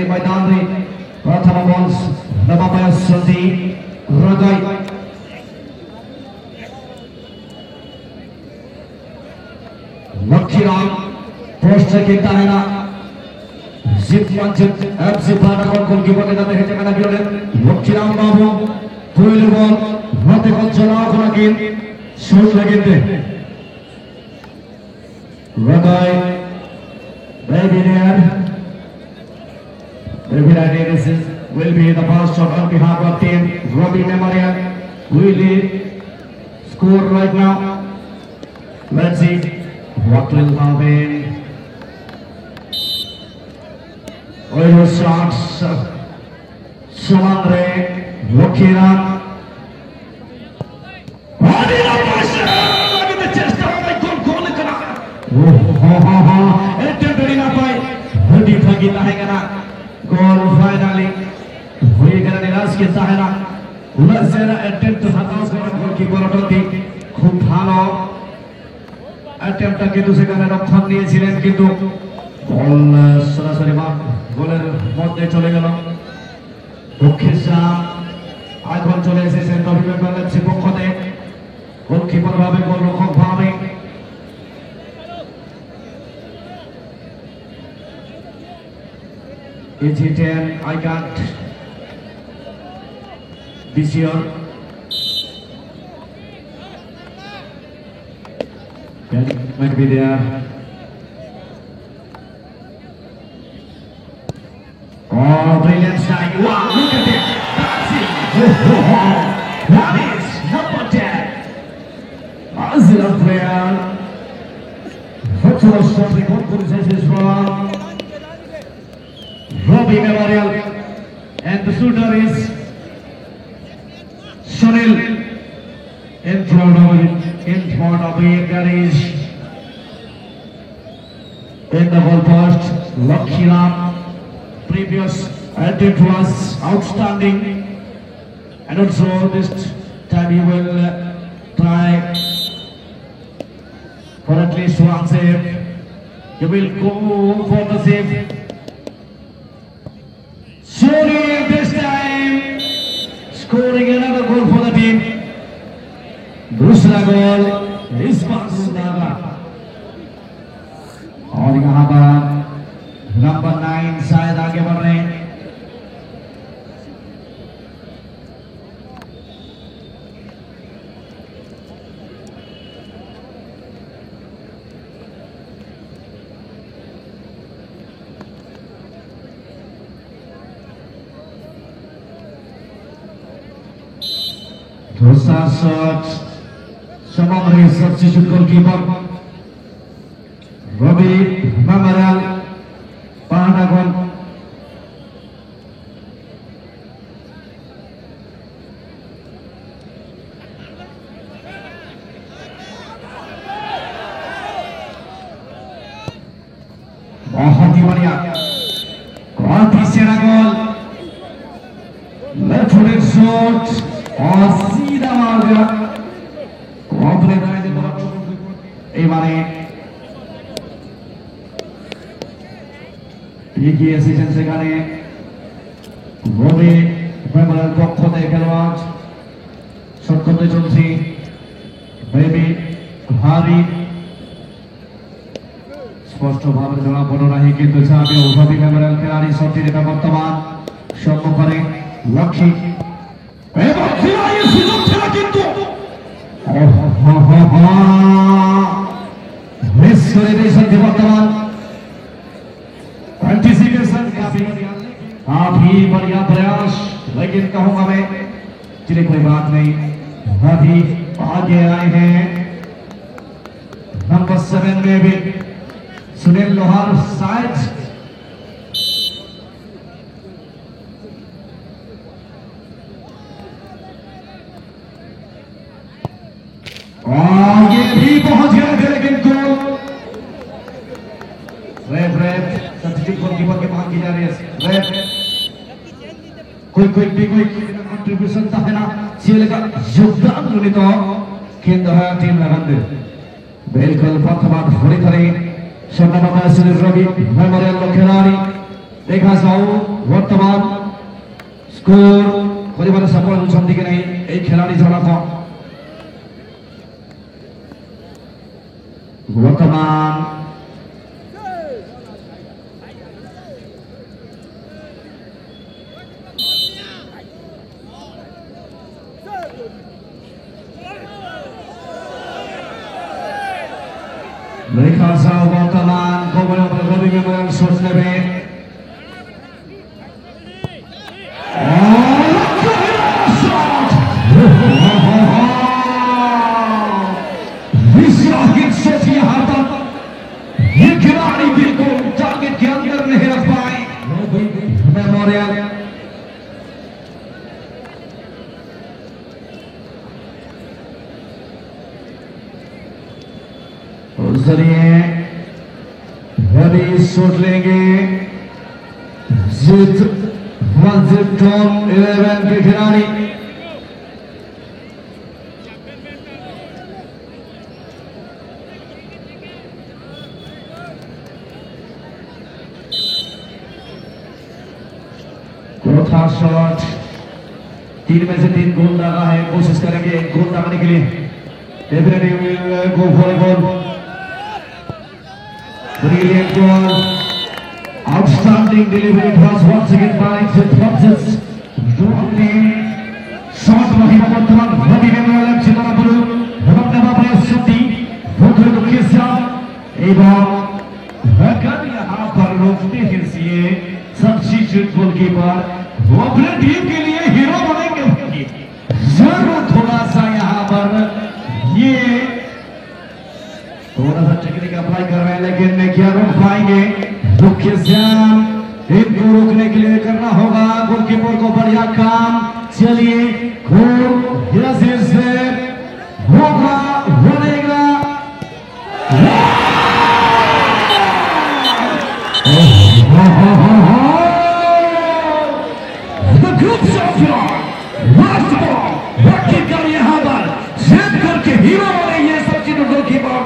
मैदान में प्रथम बॉल नवाबया सल्दी रगाई लक्ष्मीराम पोस्ट खेलता है ना जित मंचित एफसी पाटकर गोलकीपर के दाते हेटे मैंने बिलोड़े लक्ष्मीराम बाबू पहले बॉल हाथे को चला को लगिन शूट लगिन दे रगाई baby there this is will be the first shot on behalf of team Robbie Memorial will lead score right now. Let's see what will happen. Oil shots Shamandre Lokira goal finally हुई गया निराश के सहारा लसेरा attempt हताश करा goalkeeper অটন্তি খুব ভালো অ্যাটেম্পটটা কিন্তু সেখানে রক্ষণ নিয়েছিলেন কিন্তু বল সরাসরি গোলের মধ্যে চলে গেল দুঃখের সাম এখন চলে এসেছেন রবি মেম্বারলের পক্ষ থেকে গোলকিপার ভাবে গোলরক্ষক ভাবে Is it I can't be sure. Might be there. Oh, brilliant strike. Wow, look at it. That's it. That is number 10. Azil player. Virtual shot record is wrong. Robbie Memorial and the shooter is Sunil in front of it there is in the goal post Lakhiram previous attempt was outstanding and also this time he will try for at least one save. He will go for the save. Surely this time scoring another goal for the team. दूसरा गोल इस बार सुनागा और यहाँ पर number 9 शायद आगे बढ़ रहे हैं दूसरा shot Shamandre substitute goalkeeper Robbie Memorial Panagon बहुत ही बढ़िया बहुत ही सेरा गोल लेफ्ट फुटेड शॉट और सीधा मार दिया এবারে এগিয়ে এসেছেন সেখানে রবি মেমোরিয়াল পক্ষ থেকে খেলোয়াড় শট করতে চলছে বেবি ভারী স্পষ্টভাবে জনা পড়ো নাই কিন্তু চাপে রবি মেমোরিয়াল খেলাড়ি শটটি রেখা বর্তমান সম্মুখে লক্ষ্মী এবং খেলাড়ির সুযোগ ছিল কিন্তু वर्तमान एंटीसिपेशन काफी बढ़िया प्रयास लेकिन कहूंगा मैं चलिए कोई बात नहीं अभी आगे आए हैं नंबर 7 में भी सुनील लोहार शायद ये भी पहुंच गए थे लेकिन गोल रेड सब्सिट्यूट गोलकीपर के मांग की जा रही है रेड कोई कंट्रीब्यूशन था है ना सीएल का योगदान मुनि तो केंद्र है टीम लगाते बिल्कुल प्रथमा धोरी करे शर्मा सुनील रवि मेमोरियल खिलाड़ी देखा जाओ বর্তমান স্কোর পরিবারের সাপোর্ট পিছন দিকে নেই এই খেলাড়ি চলাফল বর্তমান রেখা সাহ বর্তমান গোবরে রবি মেমোরিয়াল শট নেবে ये खिलाड़ी बिल्कुल टारगेट के अंदर नहीं रख पाए मेमोरियल उस जरिए रवि शॉट लेंगे जिद मस्जिद टॉप 11 के खिलाड़ी चौथा शॉट 3 में से 3 गोल लगा है कोशिश करेंगे एक गोल लगाने के लिए definitely will go for a goal brilliant goal outstanding delivery it was once again by Francis Rodney shot वही वर्तमान रवि मेमोरियल चितनापुर এবং নেবাবায় সুতি ভদ্র দুঃখিসা এবং अगर यहां पर रोकते हैं ये सब्स्टिट्यूट गोलकीपर वो अपने टीम के लिए हीरो बनेंगे जरूर थोड़ा सा यहाँ पर ये थोड़ा सा टेक्निक अप्लाई कर रहे हैं लेकिन क्या रोक पाएंगे मुख्य ध्यान इनको रोकने के लिए करना होगा गोलकीपर को बढ़िया काम चलिए गोल से होगा बनेगा ग्रुप चैंपियन लास्ट बॉल बाकी कर यहाँ पर सेट करके हीरो बने ये सचिन गोलकीपर